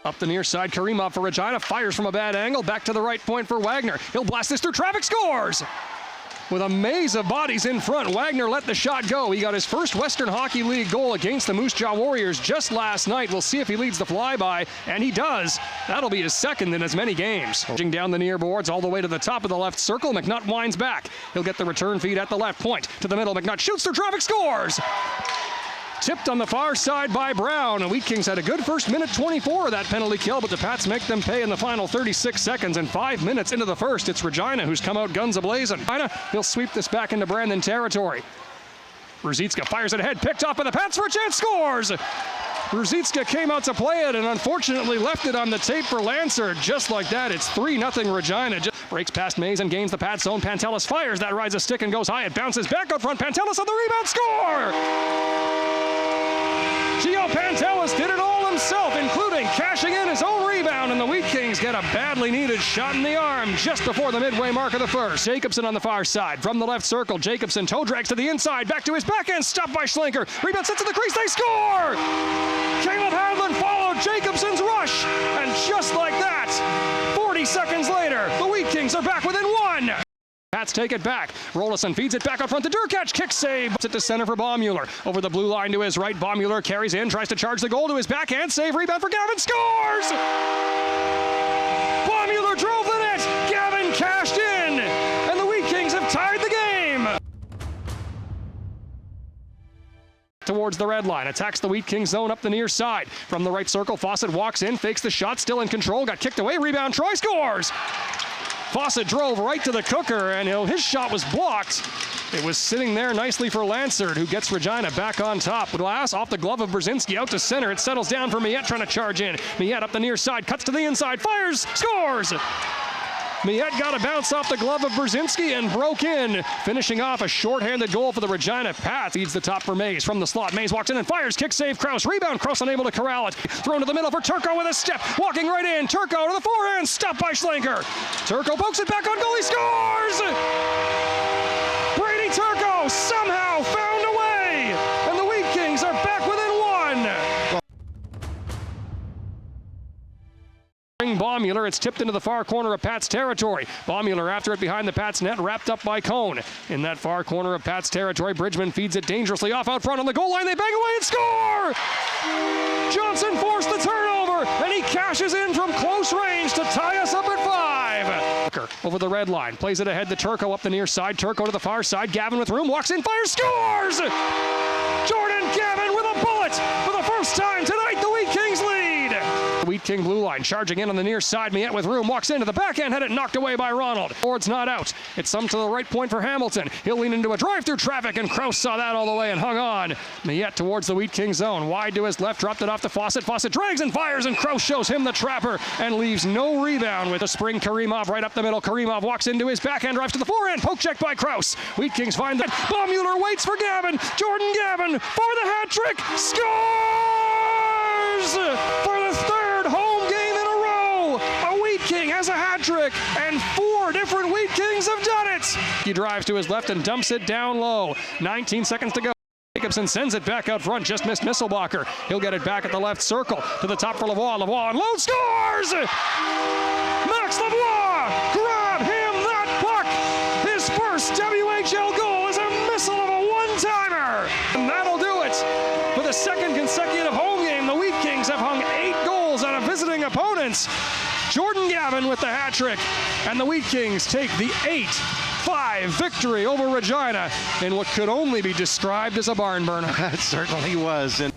Up the near side, Karimov for Regina, fires from a bad angle, back to the right point for Wagner. He'll blast this through traffic, scores! With a maze of bodies in front, Wagner let the shot go. He got his first Western Hockey League goal against the Moose Jaw Warriors just last night. We'll see if he leads the flyby, and he does. That'll be his second in as many games. Pushing down the near boards all the way to the top of the left circle, McNutt winds back. He'll get the return feed at the left point. To the middle, McNutt shoots through traffic, scores! Tipped on the far side by Brown. The Wheat Kings had a good first minute 24 of that penalty kill, but the Pats make them pay in the final 36 seconds. And 5 minutes into the first, it's Regina who's come out guns a-blazing. He'll sweep this back into Brandon territory. Ruzicka fires it ahead, picked off by the Pats for a chance, scores! Ruzicka came out to play it and unfortunately left it on the tape for Lancer. Just like that, it's 3-0 Regina. Just breaks past Mays and gains the Pats zone. Pantelis fires, that rides a stick and goes high. It bounces back out front. Pantelis on the rebound, score! Gio Pantelis did it all himself, including cashing in his own rebound, and the Wheat Kings get a badly needed shot in the arm just before the midway mark of the first. Jacobson on the far side. From the left circle, Jacobson toe drags to the inside, back to his backhand, stopped by Schlenker. Rebound sits in the crease, they score! Caleb Hadland followed Jacobson's rush, and just like that, 40 seconds later, the Wheat Kings are back within one. Pats take it back. Rolison feeds it back out front to Durkach. Kick save. Puts it to center for Baumüller. Over the blue line to his right. Baumüller carries in, tries to charge the goal to his backhand. Save, rebound for Gavin. Scores! Baumüller drove the net. Gavin cashed in. And the Wheat Kings have tied the game. Towards the red line. Attacks the Wheat Kings zone up the near side. From the right circle, Fawcett walks in, fakes the shot, still in control. Got kicked away. Rebound, Troy scores! Fawcett drove right to the cooker, and his shot was blocked. It was sitting there nicely for Lansard, who gets Regina back on top. Glass off the glove of Brzezinski, out to center. It settles down for Miette trying to charge in. Miette up the near side, cuts to the inside, fires, scores! Miette got a bounce off the glove of Brzezinski and broke in, finishing off a shorthanded goal for the Regina Pats. Feeds the top for Mays. From the slot, Mays walks in and fires. Kick save, Kraus. Rebound, Kraus unable to corral it. Thrown to the middle for Turco with a step. Walking right in. Turco to the forehand. Stopped by Schlenker. Turco pokes it back on goal. He scores! Brady Turco somehow found a way. And the Wheat Kings are back within one. Baumüller, it's tipped into the far corner of Pats territory. Baumüller after it behind the Pats net, wrapped up by Cone. In that far corner of Pats territory, Bridgman feeds it dangerously off out front on the goal line. They bang away and score! Johnson forced the turnover, and he cashes in from close range to tie us up at 5. Over the red line, plays it ahead to Turco up the near side. Turco to the far side. Gavin with room, walks in, fires, scores! Jordan Gavin with a bullet for the first time tonight. The Wheat Kings lead. Wheat King blue line, charging in on the near side. Miette with room, walks into the backhand, had it knocked away by Ronald. Ford's not out. It's some to the right point for Hamilton. He'll lean into a drive through traffic, and Kraus saw that all the way and hung on. Miette towards the Wheat King zone, wide to his left, dropped it off to Fawcett. Fawcett drags and fires, and Kraus shows him the trapper and leaves no rebound with a spring. Karimov right up the middle. Karimov walks into his backhand, drives to the forehand, poke check by Kraus. Wheat Kings find that. Baumüller waits for Gavin. Jordan Gavin for the hat trick, scores for the third home game in a row. A Wheat King has a hat trick, and 4 different Wheat Kings have done it. He drives to his left and dumps it down low. 19 seconds to go. Jacobson sends it back out front, just missed Misselbacher. He'll get it back at the left circle to the top for Lavoie. Lavoie unloads, scores! Max Lavoie, grab him that puck. His first WHL goal is a missile of a one-timer. And that'll do it. For the second consecutive home game, the Wheat Kings have hung 8 goals on a visiting opponents. Jordan Gavin with the hat trick, and the Wheat Kings take the 8-5 victory over Regina in what could only be described as a barn burner. That certainly was. And